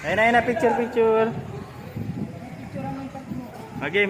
Ayun na, picture, picture. Okay.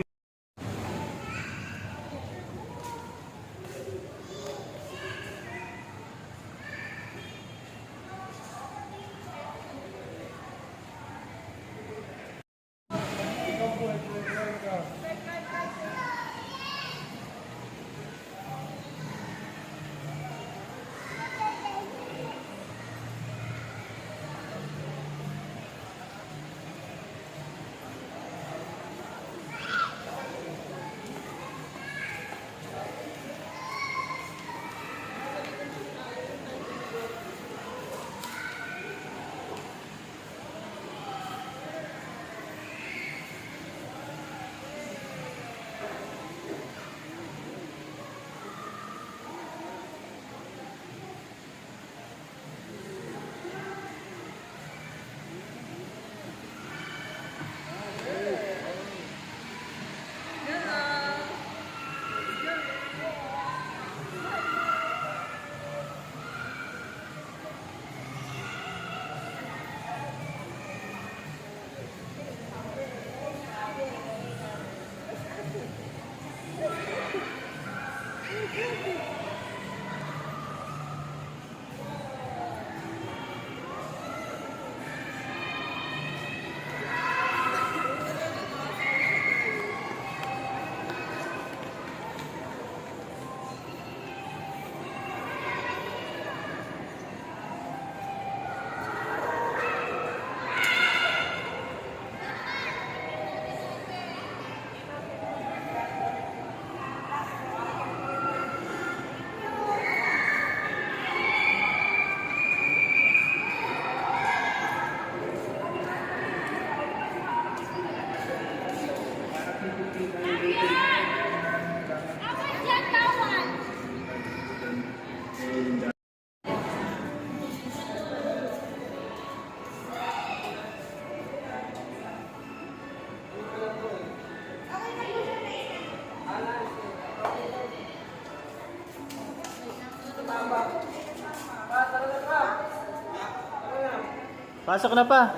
Pasok na pa.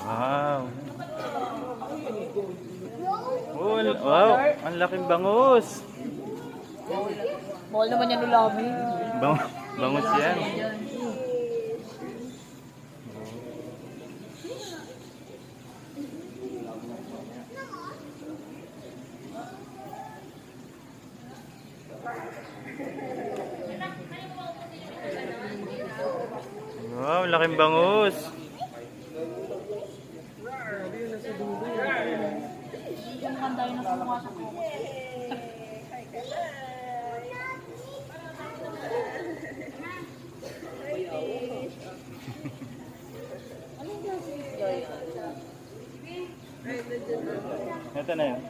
Wow. Oh, wow, ang laking bangus. Mahal naman yan ulami. Bangus yan. Wow, laking bangus. Ito na yun.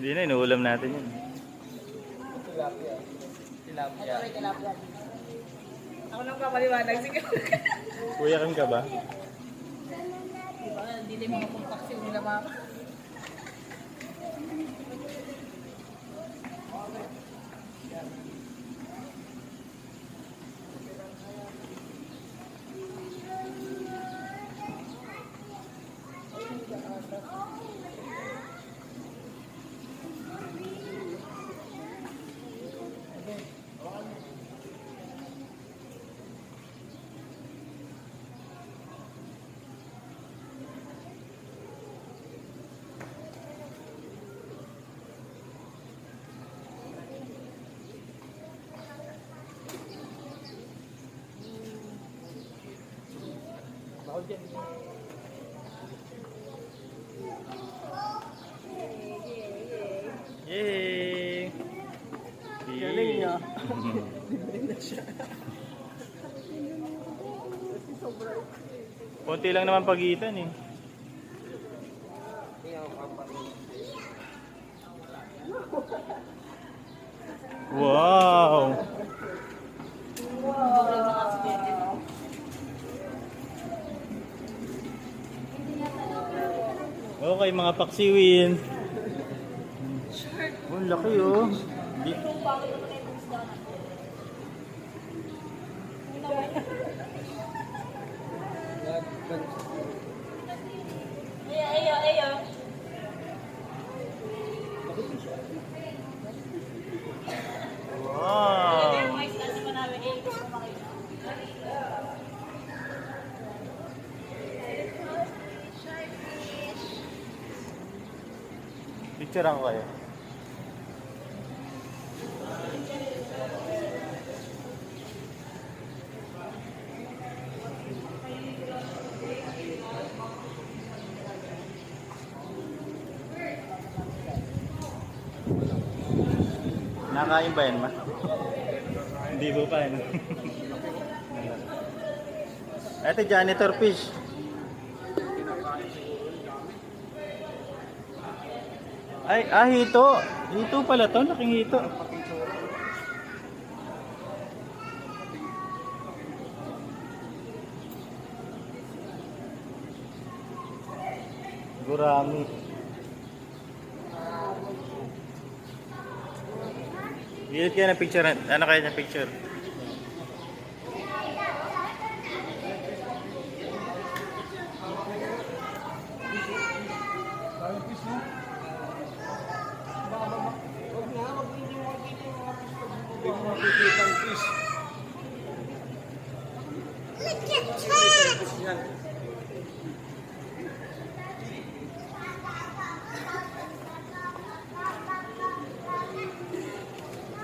Hindi na, inuulam natin yun. Tilapia. Tilapia. Ako lang kapaliwanag. Sige. Kuya Kim ka ba? Diba? Hindi na yung mga kompaksin nila mama. Yay! Galing niya. Konti lang naman pagitan eh. Wow! Okay, mga paksiwin. Oh, ang laki oh. Di- Wow! Picturean ko kayo. Nakain ba yan, ma? Hindi po pa yan. Ito, janitor fish. Ay, hito. Hito pala to, laking hito. Gurami. Gilid kayo ng picture. Ano kayo ng picture?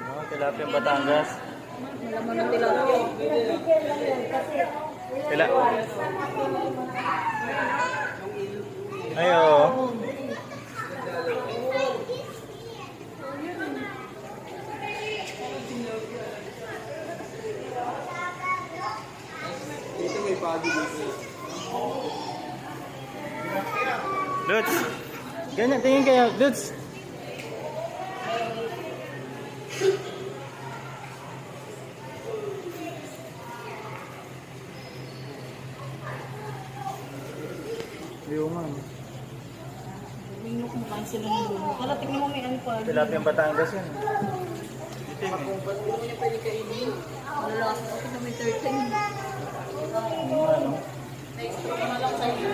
Oh, tilapia ng Batangas. Malaman ng tilapia. Tila. Ayo. Dito may body dito. Lutz. Ganyan, tingin kayo. Lutz. Yung man. Minok mo kain sila ng lumo. Kala, tignan mo may ano pa. Tilapia ng Batangas yan. Ito yun. Ba't mo niya pwede kainin? Malalaki ako na may 13. Ano? Na-extra na lang sa'yo.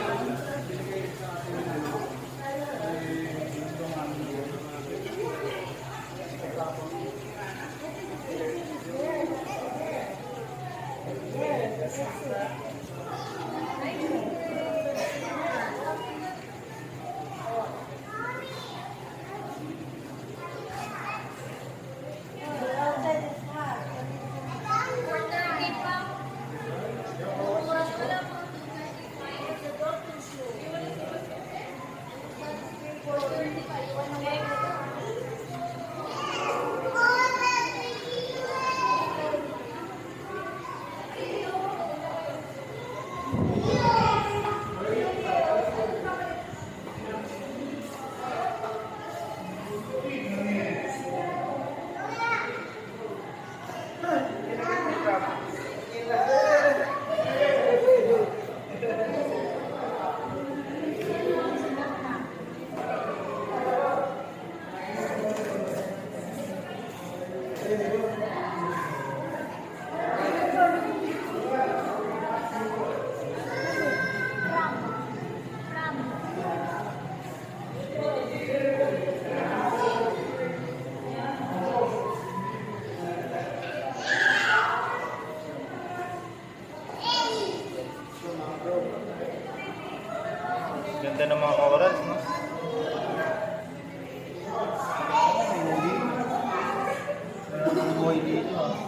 Ganda ng mga corals, no?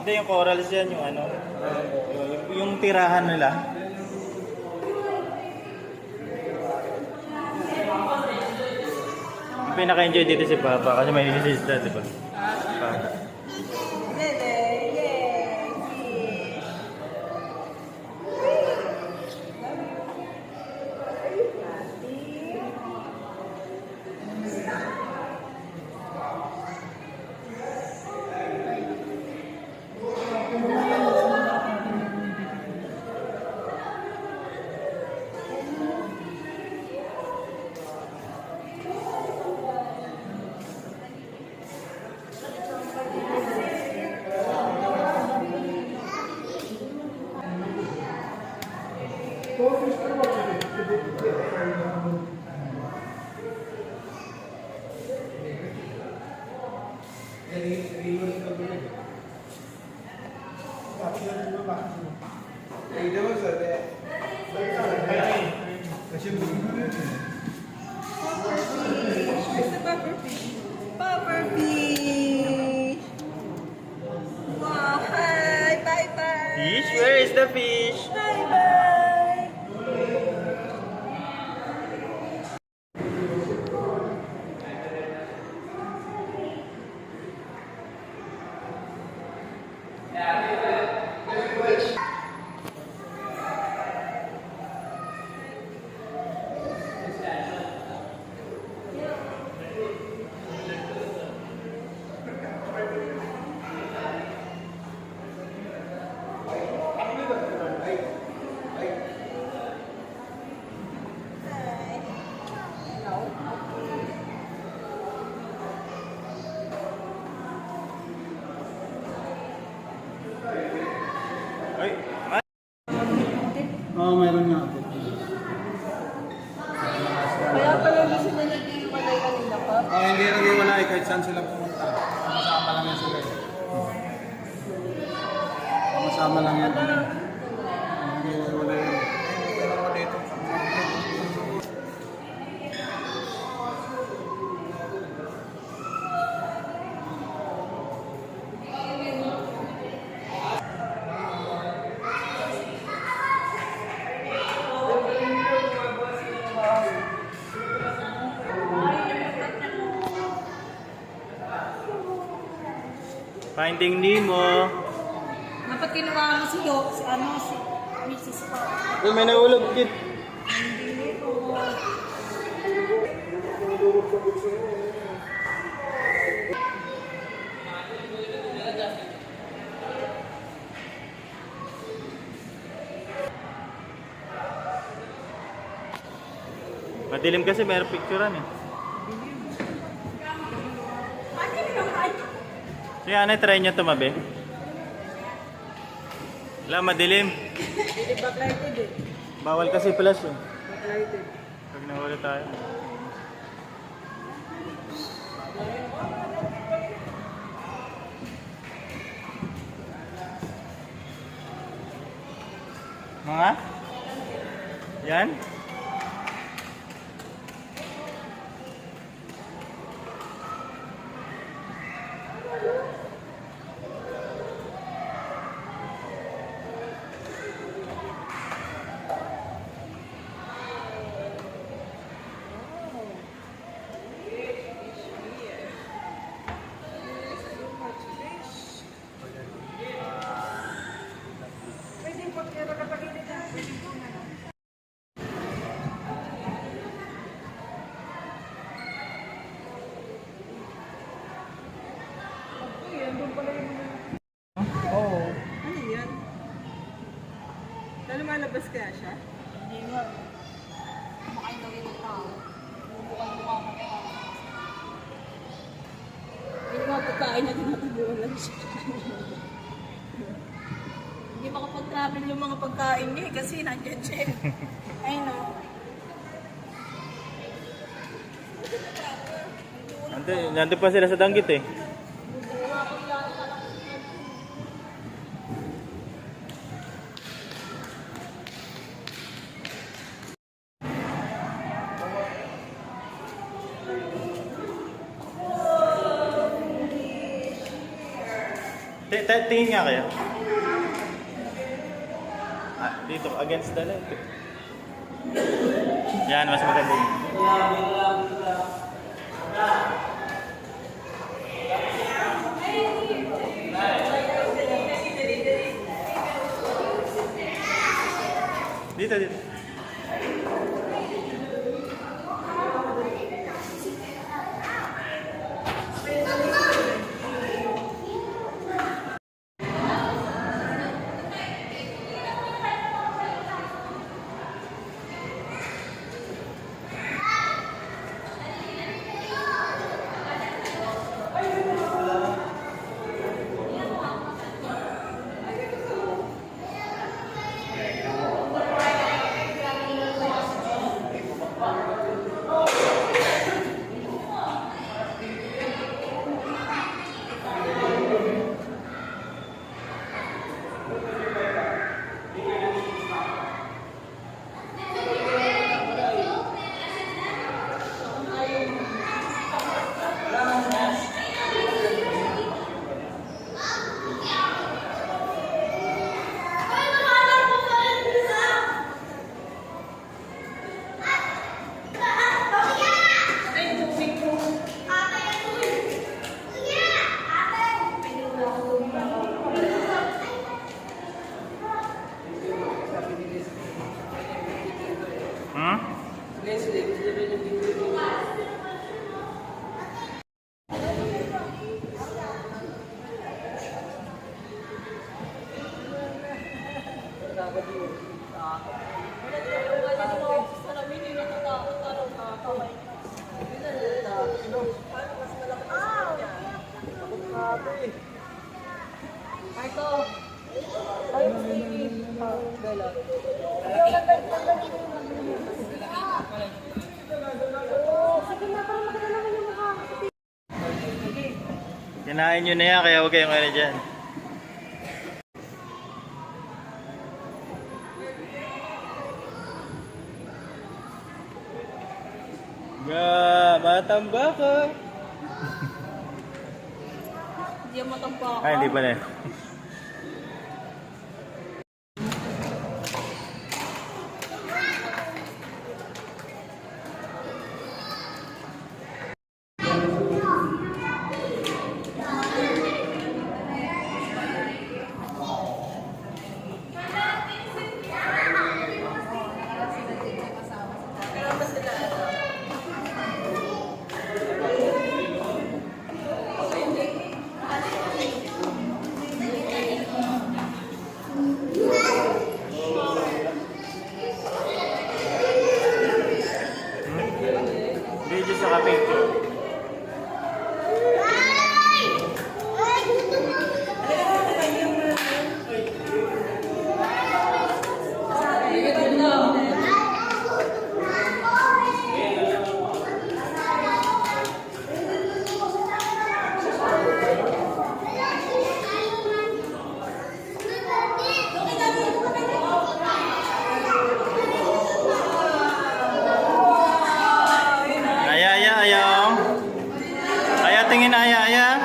Hindi, yung corals yan, yung ano, yung tirahan nila. Yung pinaka-enjoy dito si Papa kasi may inisista, di ba? Papa. Where's the puffer fish? Puffer fish! Wow, hi! Bye-bye! Fish? Where is the fish? Bye-bye! Ay, Oo, mayroon nga ate. Kaya pala gusto na nag-iwalay kanina pa. Hindi nag-iwala eh, kahit saan sila pumunta. Sama-sama lang yan sila eh. Sama-sama lang yan. Hindi nag-iwala yan. Pero ako dito. Finding Nemo. Dapat kinuha mo si Mrs. Pa. Uy, may nahulog kid. Hindi ko. Madilim kasi, mayroong picturean eh. Sige, anay, try nyo tumabi. Wala, madilim. Hindi backlighted eh. Bawal kasi flash eh. Backlighted. Pag nahuli tayo. Mga? Yan? Oo. Ano yan? Lumalabas kaya siya? Hindi nga. Kumakain daw yung tao. Bubukal-bukal mo kaya. May mga pagkain na tinatabuan lang siya. Hindi makapag-travel yung mga pagkain niya kasi nandiyan siya. Ay no. Nandun pa sila sa danggit eh. Tingin nga kayo. Dito, against the light. Yan, mas maganda yun. Dito, dito. Kinain nyo na yan, kaya huwag kayong ano dyan. Matamba ka. Hindi ang matampa ka. Ay, hindi pala. Video sa kape. Tingin aya.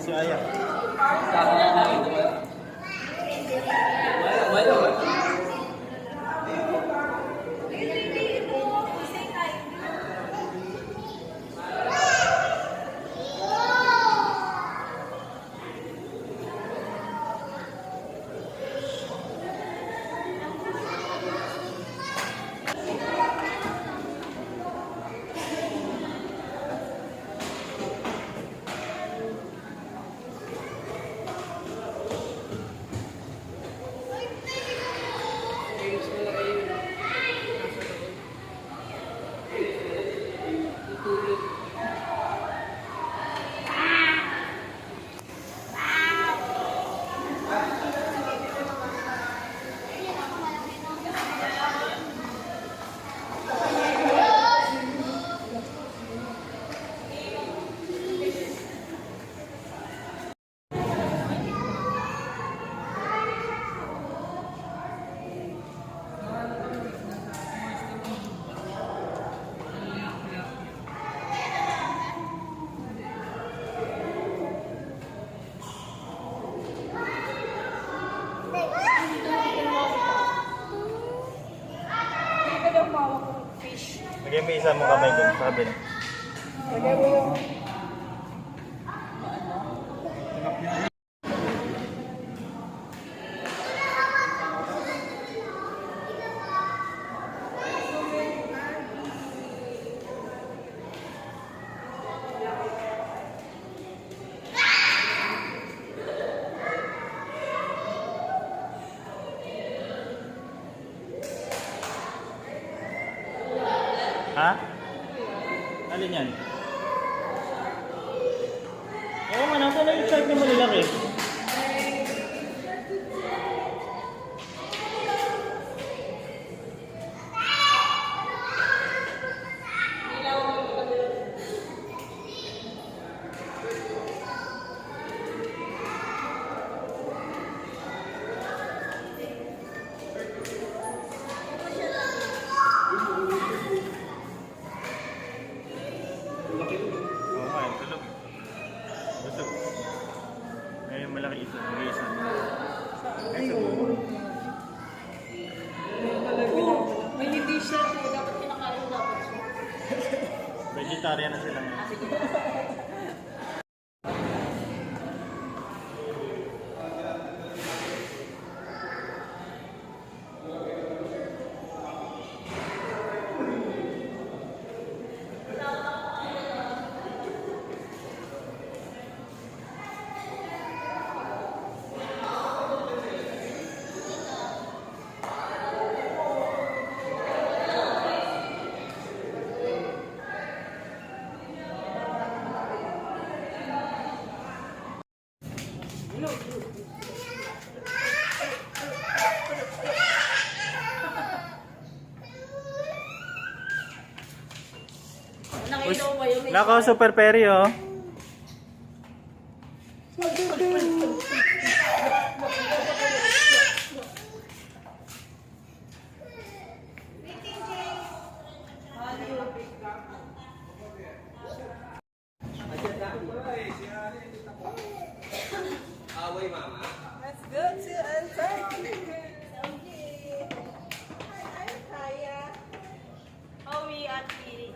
Si Aya. Lagay mo isa mo kamay dun sa kabila. Lagay mo yung... Ha? Alin yan? Oo nga, nasa na yung chart na malalaki. Oo nga, tulog. Busog. vegetarian na sila. Ah, sige. Nakailaw ba yun? Nako, Super Perry, oh. Let's go to Antarctica. I'm Kaya. Owi at Piri.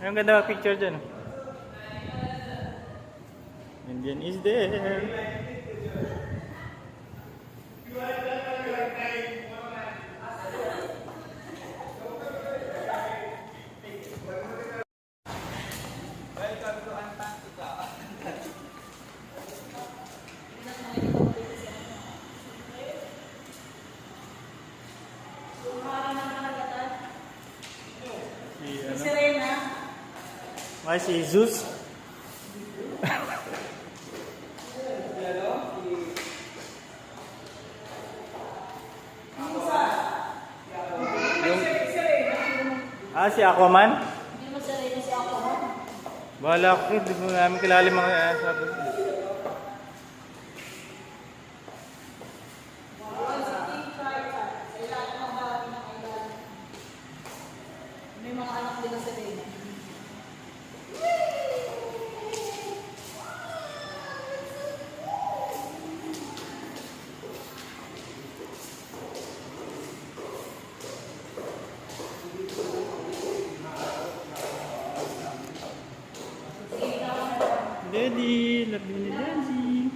Ang ganda ng picture dyan. Indian is there. Si, ano? Serena. Ay, si Zeus. Si Aquaman? Hindi naman Serena si Aquaman. Bahala ko, hindi mo namin kilala yung mga sabi. May mga anak din na Serena. Daddy, love you ni Daddy.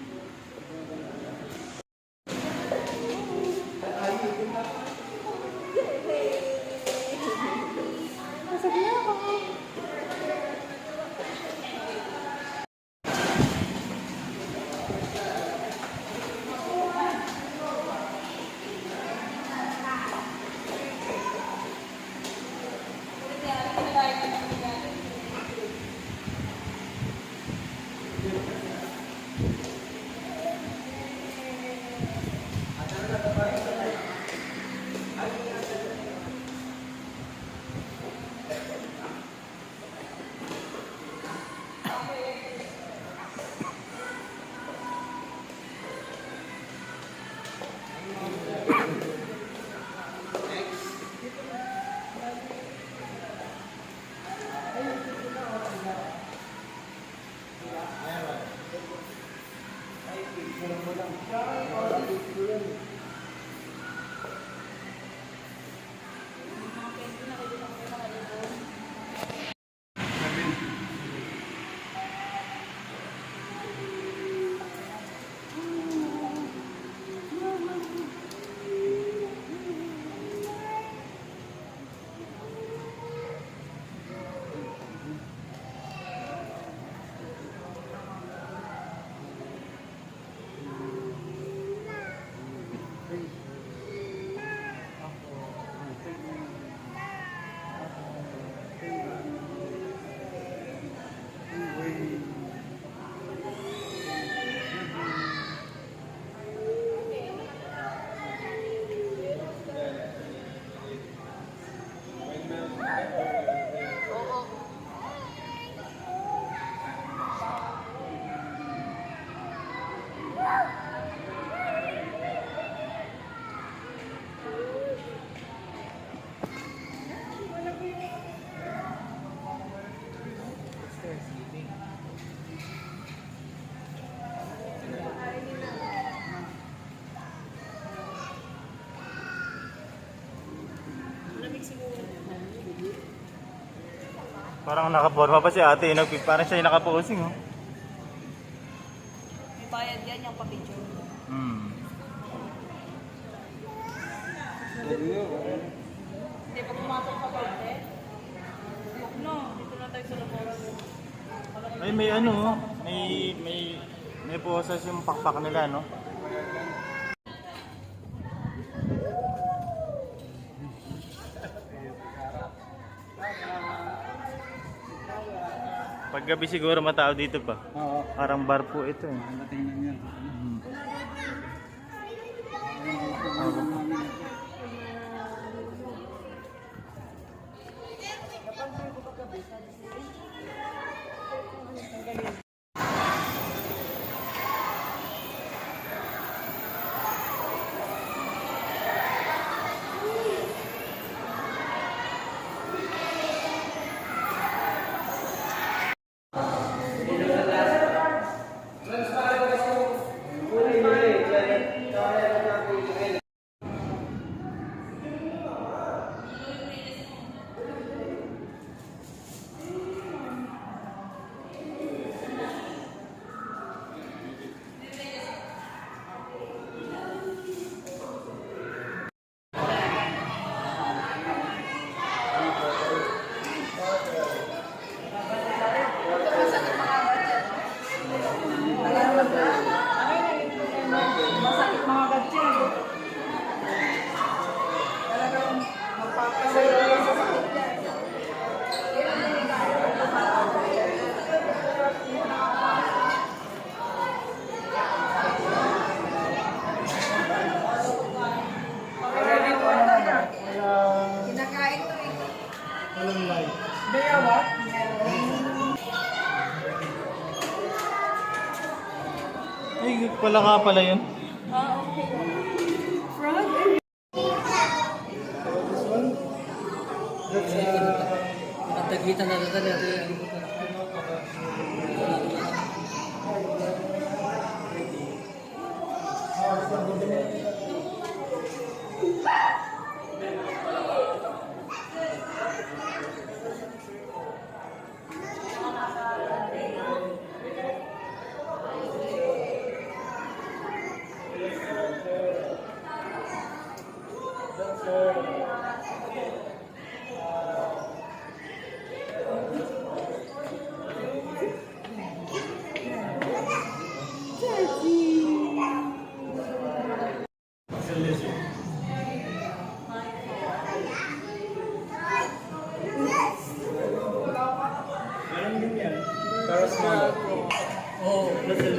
Parang nakaporma pa si ate. Parang siya yung nakaposing, oh. May bayad yan yung pa-picture. Hmm. Hindi pa pumatong ka korte. No, dito na tayo sa laboras. Ay, may ano, oh. May posas yung pakpak nila, no? Paggabi siguro matao dito pa. Oo. Parang bar po ito, eh. Tingnan yan. Hmm. Masakit mga gatsin. Talagang magpapasaya sa sakit yan. Kinakain to eh. Walang light. Bayawa? Ay, pala nga pala yun. Ah, okay. Frog? Natagitan na natin natin. Oh, lizard.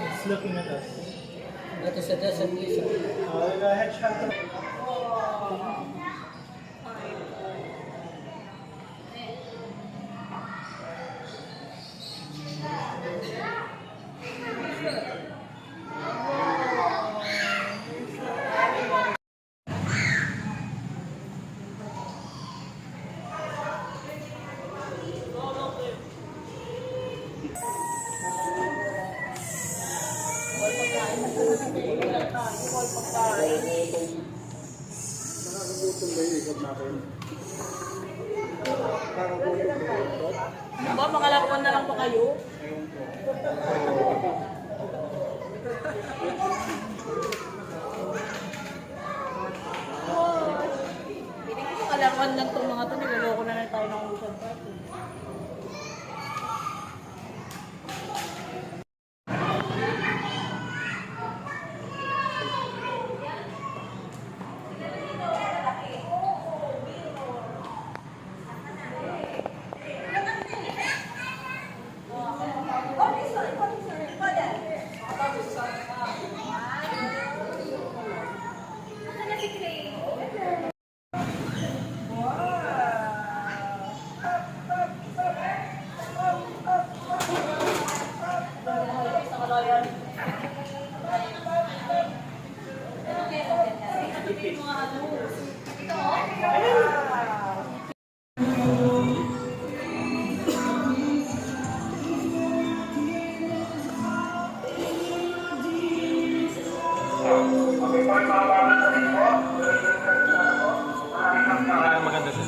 It's looking at us. That is a desert lizard. Nakakagutom ba yung ikot natin? Ano ba? Mga laruan na lang ba kayo? Piling ko mga laruan lang itong mga ito. Niloloko na tayo ng Ocean Park. Maganda sa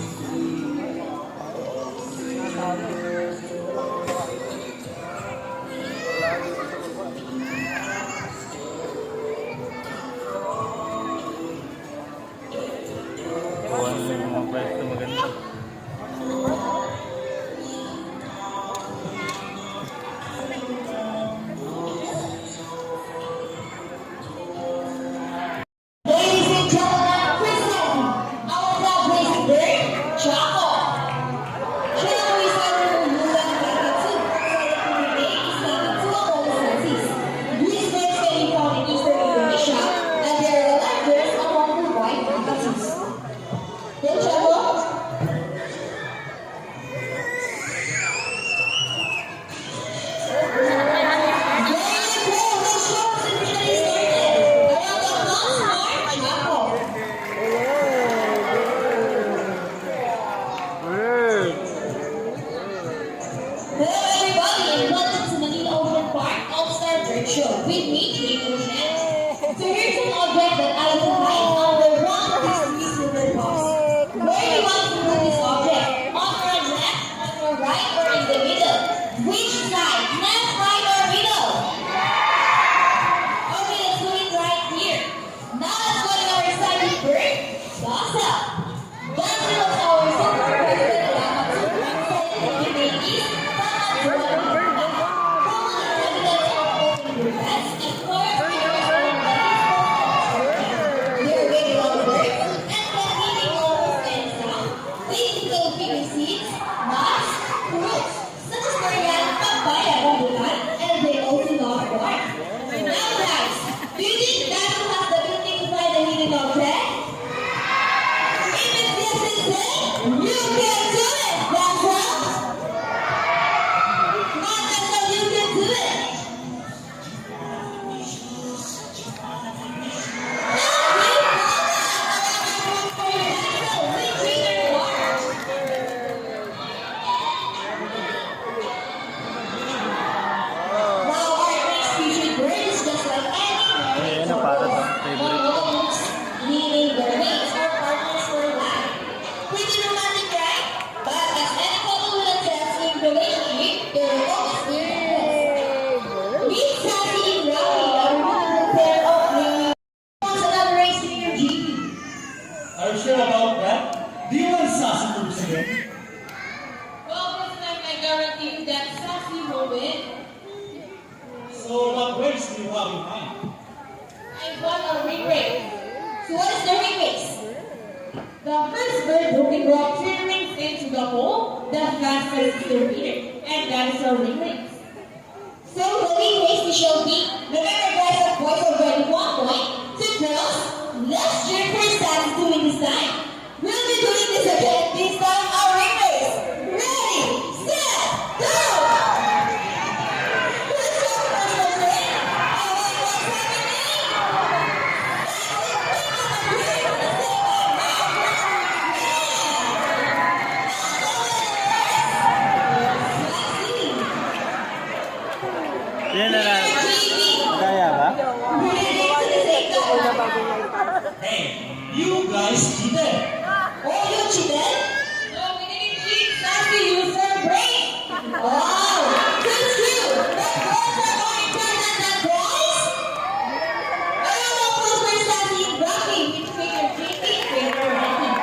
Kung ano yung mga pwesto maganda. Ladies and gentlemen, present our lovely bird, Choco. Choco is our Mulan Kakatsu, These birds can be found in eastern Indonesia, and they are the largest among the white kakatsus. Then, Choco? Hello everybody and welcome to Manila Ocean Park All-Star Bird Show with me, Kate Ocean. So here's an object that I will hide under one of these three silver balls. Where do you want to put this object? On your left, on your right, or in the middle? Which side? Left, right, or middle? Okay, let's do it right here. Now let's go to our exciting bird, Dasa. Dasa was our super president Lamatsu and the babies. Are you sure about that? Do you want sassy moves again? Well, this time I guarantee you that Sassy will win. So what ways do you have in mind? I won a ring race. So what is the ring race? The first bird who can drop 3 rings into the hole, the fastest is the winner. And that is a ring race. So the ring race shall be, remember guys that boys already 1 point. To girls, let's cheer for Sassy to win this time. We'll be doing this again. This time our ring race. Ready, set, go! Who's your first ring? What's happening? Yan na lang. Kaya ba? Hey, you guys cheated! Oh, you cheated? No, we didn't cheat. Sassy used her brain. Wow, that's true. But girls are more important than boys. I don't know who's my Sassy and Rocky. Which finger cheating, finger ranking.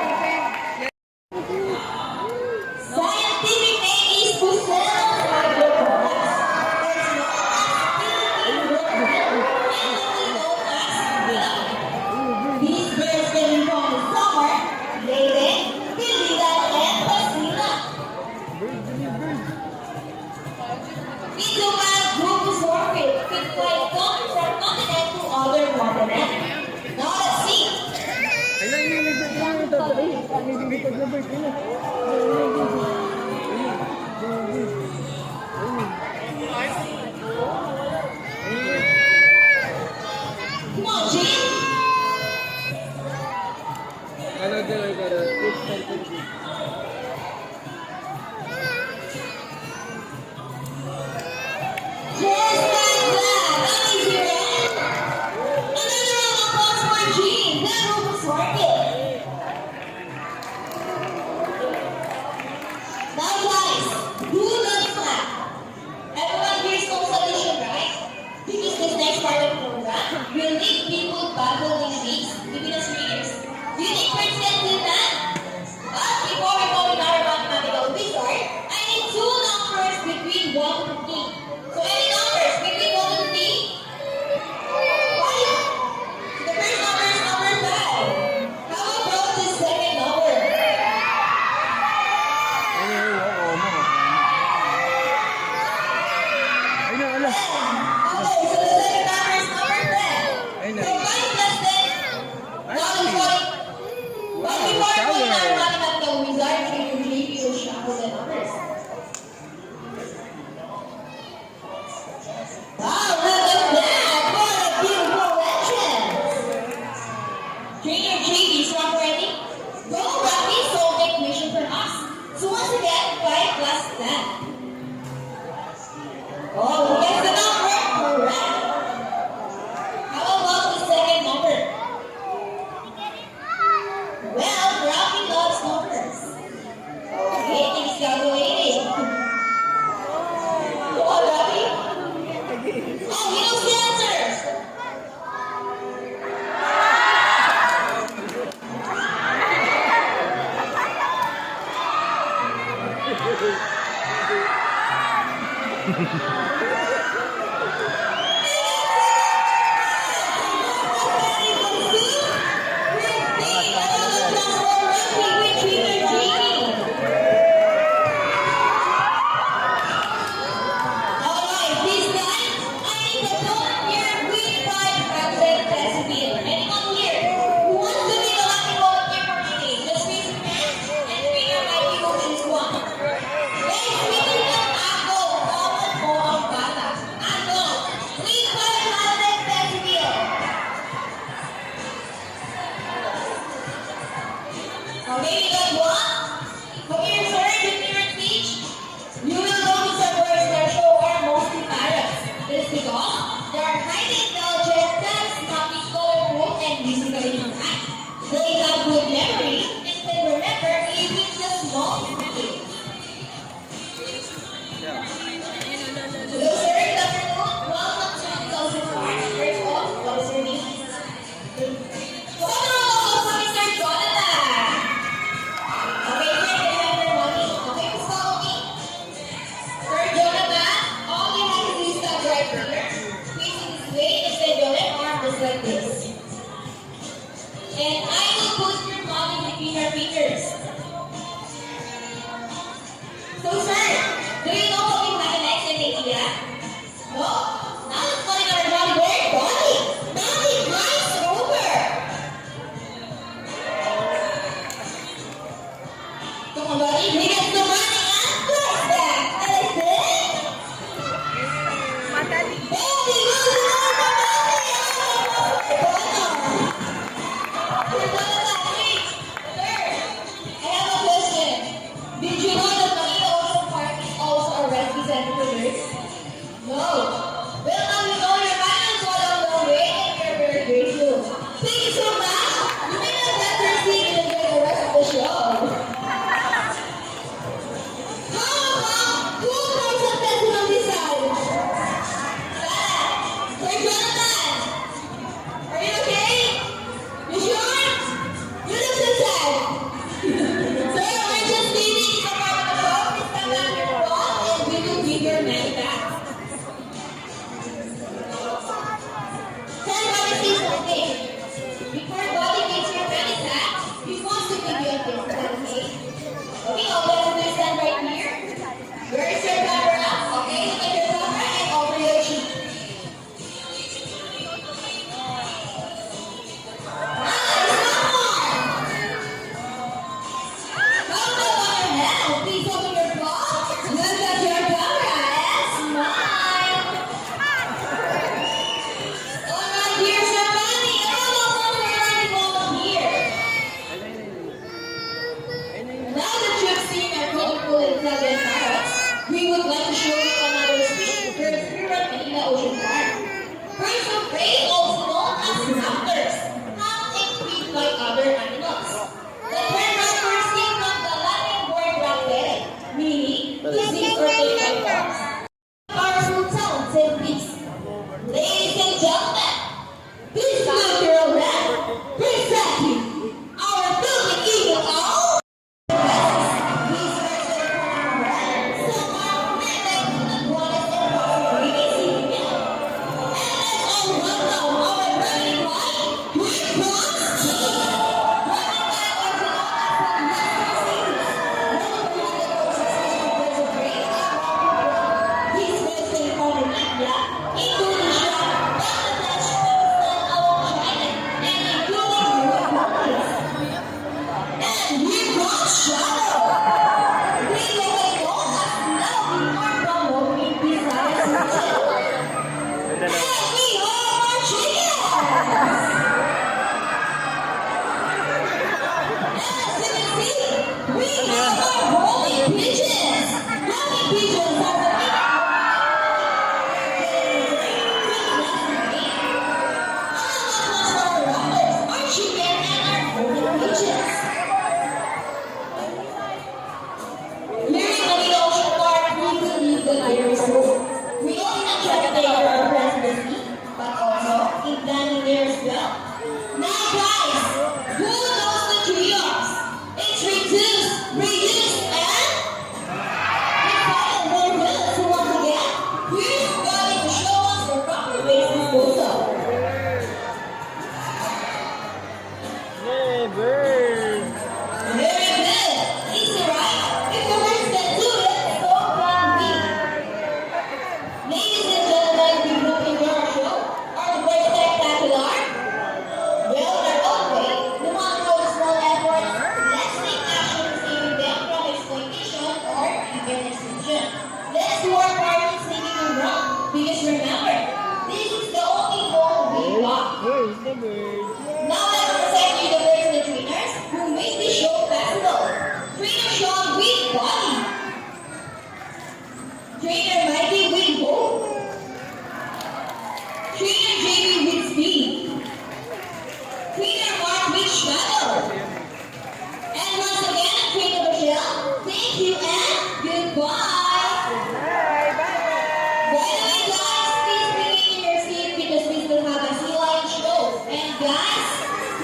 Scientific name is Pucellus hydropolis. These birds can be found in summer, Leyden, Pilipinas, and Pasila. Meanwhile, group is orchid, can fly from continent to other continent. Now let's see. Come on, Gene. Just like that. Easy, right? Another round of applause for Gene. That room was working. Now, guys, do not clap. Everyone here's no solution, right? Because this next part of the program will make people battle in weeks, giving us readers. Do you think Prince can do that? Junior JV, so I'm ready. Go, Rocky, so make mission for us. So once again, 5 plus 10. Oh, who gets the number? Correct. How about the second number? Well, Rocky loves numbers. Okay, he's calculating. Come on, Rocky. Oh, he knows the answer. Okay, you got one. Okay, sir, with your speech, you will notice that words that show are mostly parrots. This is because they are highly intelligent, dense, happy, colorful, and musically inclined. They have good memory and can remember even the smallest details. Hello, sir, good afternoon. Welcome to 2004. First off, what is your name? Mr. Jonathan. Okay, sir, can I have your money? Okay, please follow me. Sir Jonathan, all you have to do is stop right here. Facing this way, and send your left arm just like this. And I will put your money between your fingers. So, sir, do you know what we have next in India? No? Now let's call it our Johnny Bear. Bonnie! Bonnie, nice over! Come on, buddy. We get the money and plus that. That is it. Madali. Baby, you love the money. I have a question. Did you know that Manila Ocean Park is also a rescue center for birds? No. Well, now you know your man has gone a long way and we're very grateful. Thank you so much. You may not have to see and enjoy the rest of the show. beaches. Learning a little ocean park, we will leave the layers room. We only not try to take our presidency, but also in planning there as well. Now guys, who knows the trios? It's reduce, reuse, and recycle more wheels. So once again, here's going to show us the proper ways to do so. Yay, bird! Very good. Easy, right? If the words that do it, so can we. Ladies and gentlemen, we look into our show. Are the birds spectacular? Well, in our own way, we want to know the small efforts. Let's take action in saving them from exploitation or even extinction. Let's do our part in saving them wrong. Because remember, this is the only goal we want. Where's the bird? Now let's present you the birds and the trainers who make this show possible. Trainer Sean with body. Trainer Mikey with hope. Trainer Jamie with speed. Trainer Mark with shadow. And once again, Trainer Michelle, thank you and goodbye. By the way, guys, please remain in your seat because we still have a sea lion show. And guys,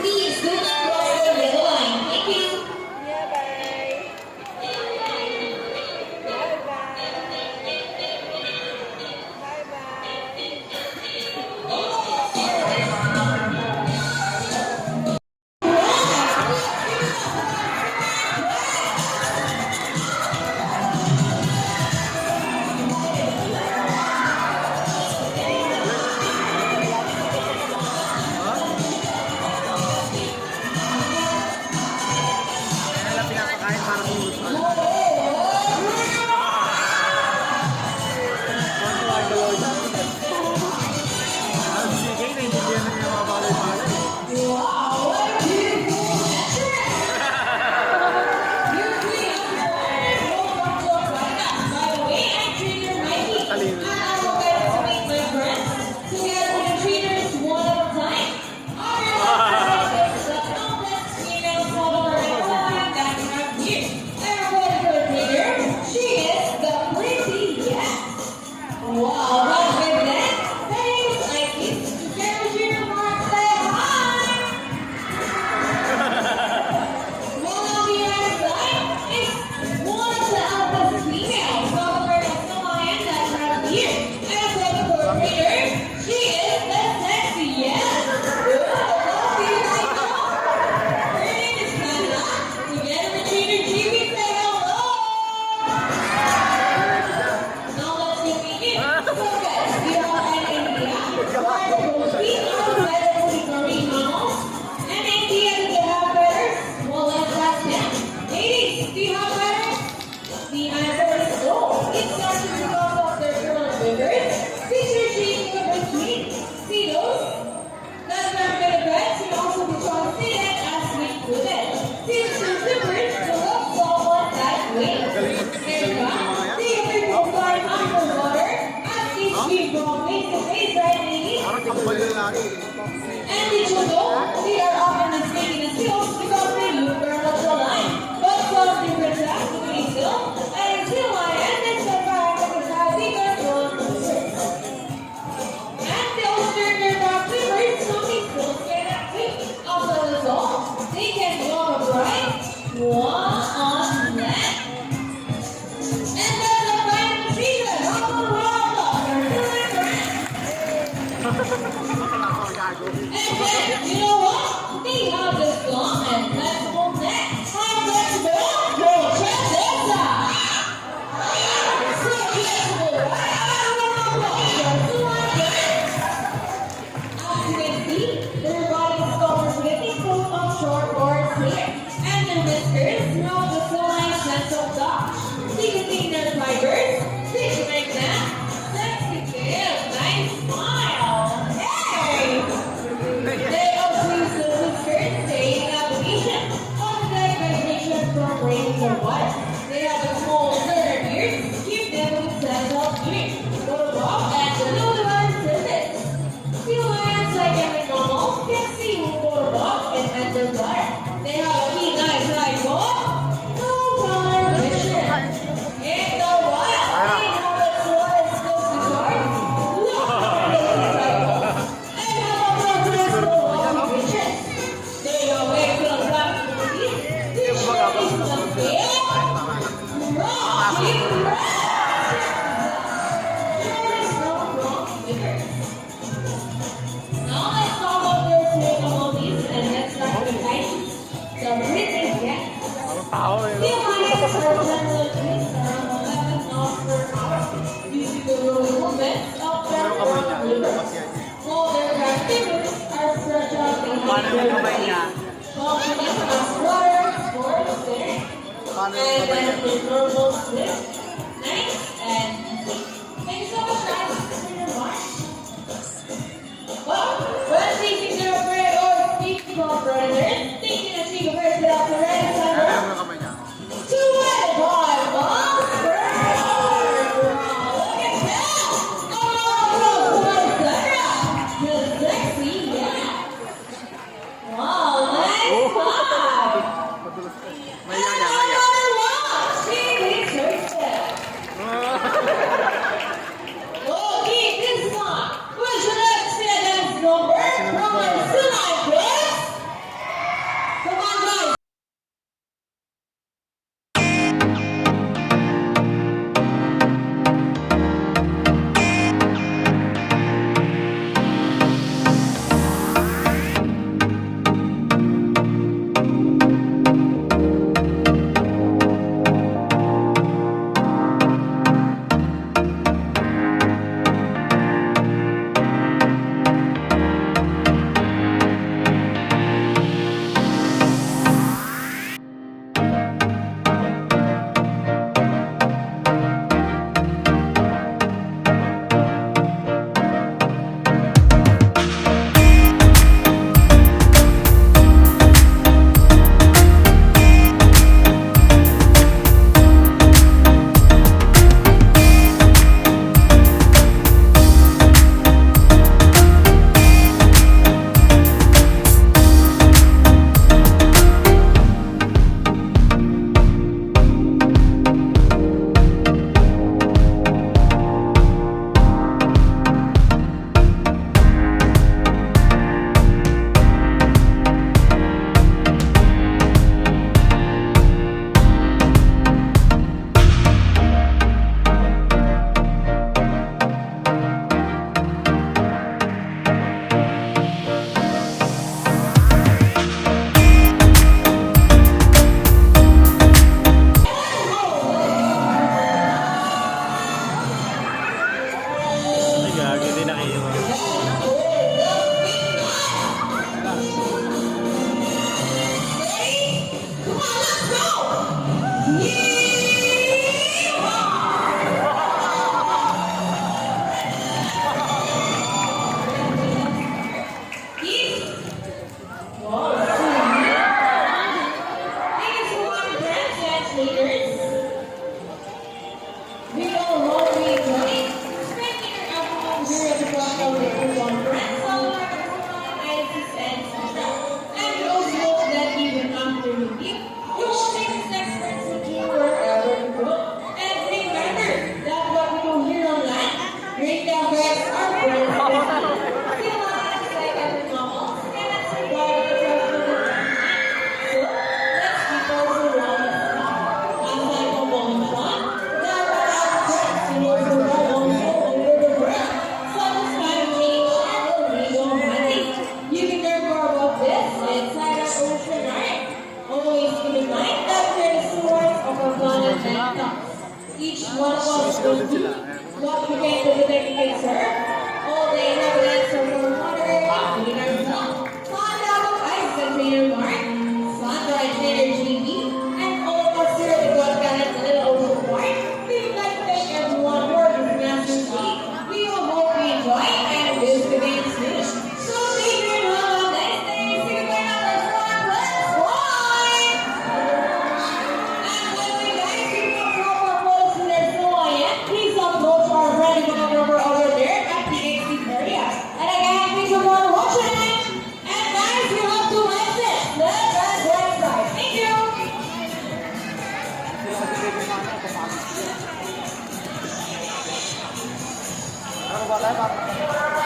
please do not cross the yellow line. Thank you. Sige, naiintindihan na yung mga bagay-bagay. Wow, that's good then. Thanks, Mikey. Sarah Junior Mark, say hi. One on the other side is one of the eldest females. However, it's no hand that's right here. And for the coordinator, she is the sexiest. Lovely right now. Her name is Nana. Together with Trainer Jimmy, say hello. Now let's begin. So guys, we are in India. Why don't we have better marine mammals? And India, do they have better? Well, let's ask them. Ladies, do you have better? The answer is no. It's not just because of their curl fingers. Feature changing the between. See those? That's not better birds can also be translated as sweet-footed. Since the zippers to look somewhat that way. See if they will fly underwater as they swim from face to face, right, ladies? And did you know they are often mistaken as seals because they look very much alike, but some different types of a seal and a sea lion that survive because have bigger claws than six. And they also turn their back flippers so they still cannot swim. After the song, they can walk upright, one on land. And that's the final season of the World of And then, you know what? They have tao eh. The finest are general trees around 11 miles per hour. Using the rolling movements of their forefingers. All their back fingers are stretched out behind their bodies. Functioning as water for the center. And then the normal slip. Nice and easy. Thank you so much, guys, for your watch. Well, when speaking to a bird or speaking of predators, thinking of seeing a bird without the red feather. To wet by monster. Look at that! Oh, Sarah! You're sexy, yeah. Wow, nice five. Another one. She researched it. Okay, this one. Would you like to see a dance number from my tonight, please? Come on, guys. Ay, gagi, di nakaiwan. You can learn more about this inside our ocean, right? Always keep in mind that we're the stewards of our planet and thoughts. Each one of us will do what we can to protect and serve. All the inhabitants of our water, clean our blood. Find out of ice and trainer Mark, Sunrise Trainer GB, and all of us here at the God Planet Little Ocean Park. We would like to thank everyone for this massive week. We will hope you enjoy and visit again soon. So stay tuned. Have a nice day. See you again on the front. Let's fly! And by the way, guys, if you want proper photos in their snow yet, please upload to our friend number over there at the AC area. And again, thank you for watching. And guys, you have to like this. Let's go inside. Thank you. Ano ba tayo?